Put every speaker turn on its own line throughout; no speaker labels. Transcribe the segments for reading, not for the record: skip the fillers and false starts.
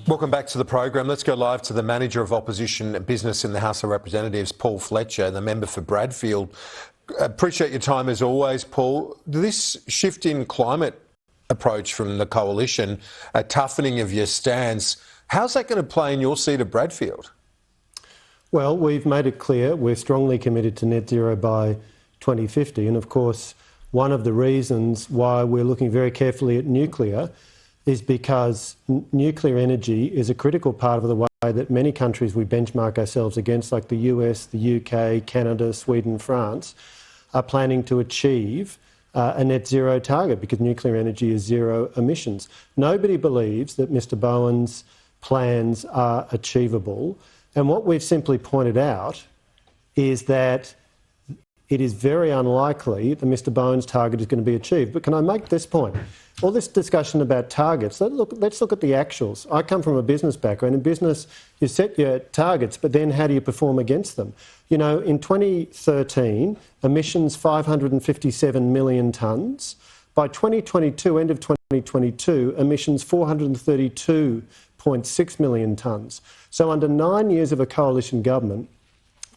Welcome back to the program. Let's go live to the Manager of Opposition Business in the House of Representatives, Paul Fletcher, the member for Bradfield. Appreciate your time as always, Paul. This shift in climate approach from the coalition, a toughening of your stance, how's that going to play in your seat of Bradfield?
Well, we've made it clear we're strongly committed to net zero by 2050. And of course, one of the reasons why we're looking very carefully at nuclear is because nuclear energy is a critical part of the way that many countries we benchmark ourselves against, like the US, the UK, Canada, Sweden, France, are planning to achieve a net zero target because nuclear energy is zero emissions. Nobody believes that Mr Bowen's plans are achievable. And what we've simply pointed out is that it is very unlikely that Mr Bowen's target is going to be achieved. But can I make this point? All this discussion about targets, let's look at the actuals. I come from a business background. In business, you set your targets, but then how do you perform against them? You know, in 2013, emissions 557 million tonnes. By 2022, end of 2022, emissions 432.6 million tonnes. So under 9 years of a coalition government,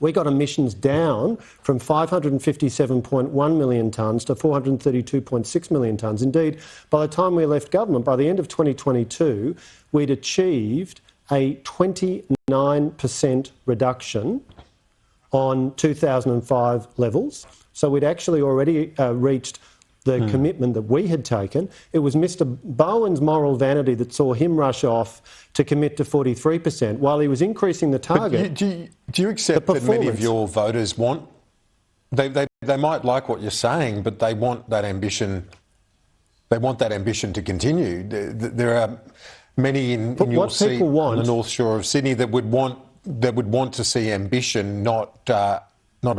we got emissions down from 557.1 million tonnes to 432.6 million tonnes. Indeed, by the time we left government, by the end of 2022, we'd achieved a 29% reduction on 2005 levels. So we'd actually already reached the commitment that we had taken. It was Mr Bowen's moral vanity that saw him rush off to commit to 43%, while he was increasing the target.
Do you accept that many of your voters want... They might like what you're saying, but they want that ambition... They want that ambition to continue. There are many in your seat on the North Shore of Sydney that would want to see ambition, not a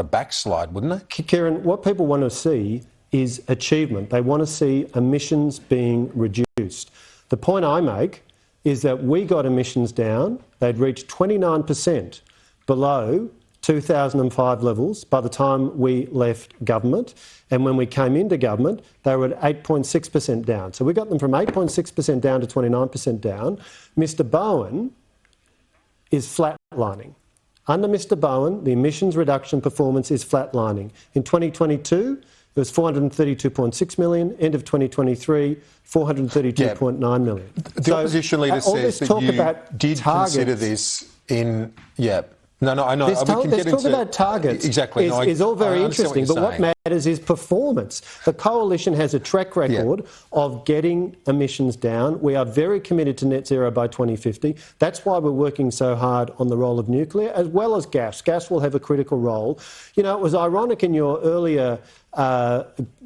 backslide, wouldn't they?
Kieran, what people want to see is achievement. They want to see emissions being reduced. The point I make is that we got emissions down. They'd reached 29% below 2005 levels by the time we left government. And when we came into government, they were at 8.6% down. So we got them from 8.6% down to 29% down. Mr Bowen is flatlining. Under Mr Bowen, the emissions reduction performance is flatlining. In 2022, it was 432.6 million. End of 2023, 432.9 million.
The opposition leader says that you did consider this in... Yeah. No, I know.
This talk about targets is all very interesting, but what matters is performance. The coalition has a track record of getting emissions down. We are very committed to net zero by 2050. That's why we're working so hard on the role of nuclear, as well as gas. Gas will have a critical role. You know, it was ironic in your earlier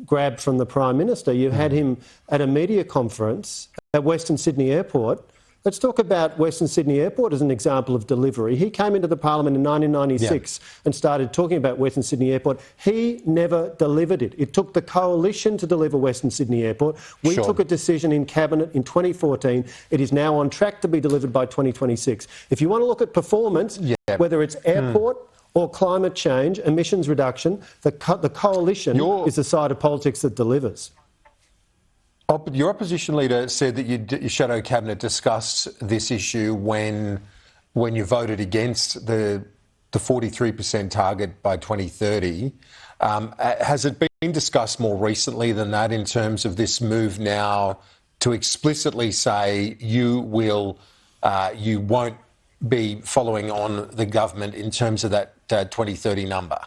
grab from the Prime Minister. You had him at a media conference at Western Sydney Airport. Let's talk about Western Sydney Airport as an example of delivery. He came into the Parliament in 1996 and started talking about Western Sydney Airport. He never delivered it. It took the coalition to deliver Western Sydney Airport. We took a decision in Cabinet in 2014. It is now on track to be delivered by 2026. If you want to look at performance, whether it's airport or climate change, emissions reduction, the coalition is the side of politics that delivers.
Your opposition leader said that your shadow cabinet discussed this issue when you voted against the 43% target by 2030. Has it been discussed more recently than that in terms of this move now to explicitly say you won't be following on the government in terms of that 2030 number?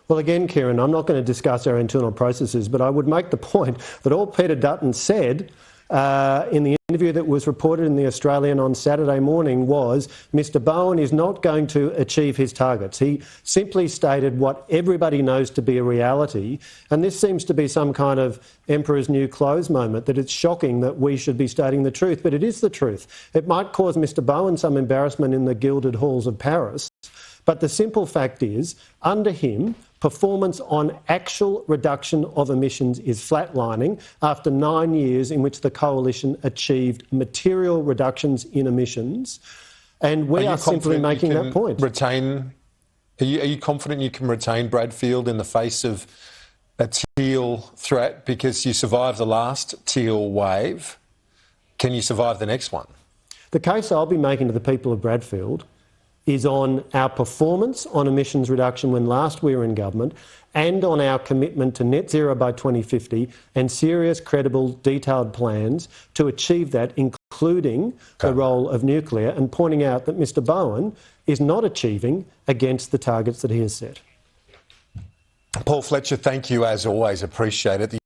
Well, again, Kieran, I'm not going to discuss our internal processes, but I would make the point that all Peter Dutton said in the interview that was reported in The Australian on Saturday morning was Mr Bowen is not going to achieve his targets. He simply stated what everybody knows to be a reality, and this seems to be some kind of emperor's new clothes moment, that it's shocking that we should be stating the truth, but it is the truth. It might cause Mr Bowen some embarrassment in the gilded halls of Paris, but the simple fact is, under him, performance on actual reduction of emissions is flatlining after 9 years in which the coalition achieved material reductions in emissions. And we are simply making that point.
Are you confident you can retain Bradfield in the face of a teal threat because you survived the last teal wave? Can you survive the next one?
The case I'll be making to the people of Bradfield is on our performance on emissions reduction when last we were in government, and on our commitment to net zero by 2050 and serious, credible, detailed plans to achieve that, including the role of nuclear, and pointing out that Mr Bowen is not achieving against the targets that he has set.
Paul Fletcher, thank you as always. Appreciate it.